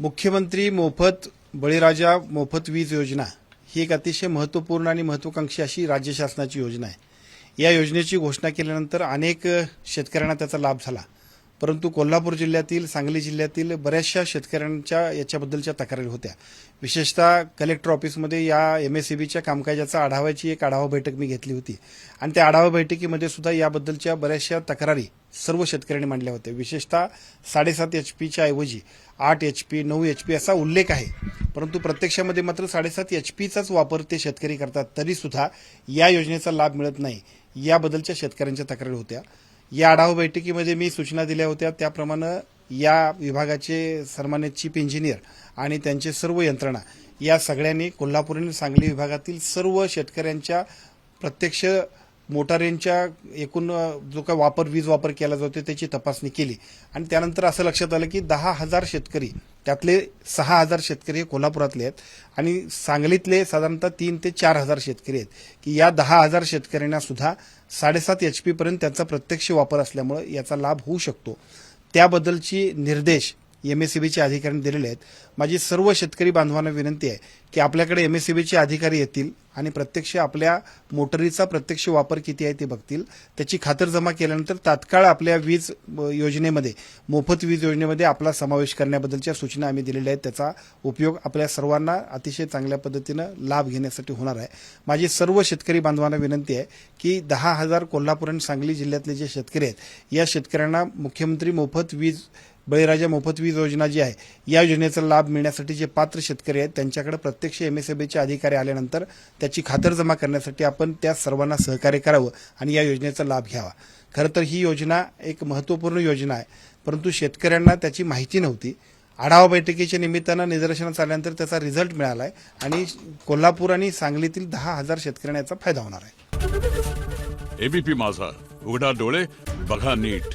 मुख्यमंत्री मोफत बळीराजा मोफत वीज योजना ही एक अतिशय महत्त्वपूर्ण आणि महत्त्वाकांक्षी अशी राज्य शासनाची योजना आहे। या योजनेची घोषणा केल्यानंतर अनेक शेतकऱ्यांना त्याचा लाभ झाला, परंतु कोल्हापूर जिल्ह्यातील, सांगली जिल्ह्यातील बऱ्याचशा शेतकऱ्यांच्या याच्याबद्दलच्या तक्रारी होत्या। विशेषतः कलेक्टर ऑफिसमध्ये या एमएसईबीच्या कामकाजाचा आढावाची एक आढावा बैठक मी घेतली होती आणि त्या आढावा बैठकीमध्ये सुद्धा याबद्दलच्या बऱ्याचशा तक्रारी सर्व शेतकऱ्यांनी मांडल्या होत्या। विशेषतः 7.5 एचपीच्या ऐवजी 8 एचपी 9 एचपी असा उल्लेख आहे, परंतु प्रत्यक्षामध्ये मात्र 7.5 एचपीचाच वापर ते शेतकरी करतात, तरी सुद्धा या योजनेचा लाभ मिळत नाही, याबद्दलच्या शेतकऱ्यांच्या तक्रारी होत्या। या आढावा बैठकीमध्ये मी सूचना दिल्या होत्या, त्याप्रमाणे या विभागाचे सन्मानित चीफ इंजिनियर आणि त्यांचे सर्व यंत्रणा या सगळ्यांनी कोल्हापूर आणि सांगली विभागातील सर्व शेतकऱ्यांच्या प्रत्यक्ष मोटारींच्या एकूण जो काही वापर वीज वापर केला जातो त्याची तपासणी केली आणि त्यानंतर असं लक्षात आलं की 10,000 शेतकरी, त्यातले 6,000 शेतकरी हे कोल्हापुरातले आहेत आणि सांगलीतले साधारणतः 3 ते 4,000 शेतकरी आहेत की या 10,000 शेतकऱ्यांना सुद्धा 7.5 एचपी पर्यंत त्याचा प्रत्यक्ष वापर असल्यामुळे याचा लाभ होऊ शकतो। त्याबद्दलची निर्देश एमएसईबीचे अधिकाऱ्यांनी दिलेले आहेत। माझी सर्व शेतकरी बांधवांना विनंती आहे की आपल्याकडे एमएसईबीचे अधिकारी येतील आणि प्रत्यक्ष आपल्या मोटरीचा प्रत्यक्ष वापर किती आहे ते बघतील, त्याची खातरजमा केल्यानंतर तात्काळ आपल्या वीज योजनेमध्ये, मोफत वीज योजनेमध्ये आपला समावेश करण्याबद्दलच्या सूचना आम्ही दिलेल्या आहेत। त्याचा उपयोग आपल्या सर्वांना अतिशय चांगल्या पद्धतीनं लाभ घेण्यासाठी होणार आहे। माझी सर्व शेतकरी बांधवांना विनंती आहे की 10,000 कोल्हापूर आणि सांगली जिल्ह्यातले जे शेतकरी आहेत या शेतकऱ्यांना मुख्यमंत्री मोफत वीज बळीराजा मोफत वीज योजना जी आहे या योजनेचा लाभ मिळण्यासाठी जे पात्र शेतकरी आहेत त्यांच्याकडे प्रत्यक्ष एमएसईबीचे अधिकारी आल्यानंतर त्याची खातरजमा करण्यासाठी आपण त्या सर्वांना सहकार्य करावं आणि या योजनेचा लाभ घ्यावा। खरं तर ही योजना एक महत्त्वपूर्ण योजना आहे, परंतु शेतकऱ्यांना त्याची माहिती नव्हती। आढावा बैठकीच्या निमित्तानं निदर्शनास आल्यानंतर त्याचा रिझल्ट मिळाला आहे आणि कोल्हापूर आणि सांगलीतील 10,000 शेतकऱ्यांना याचा फायदा होणार आहे। एबीपी माझा, उघडा डोळे बघा नीट।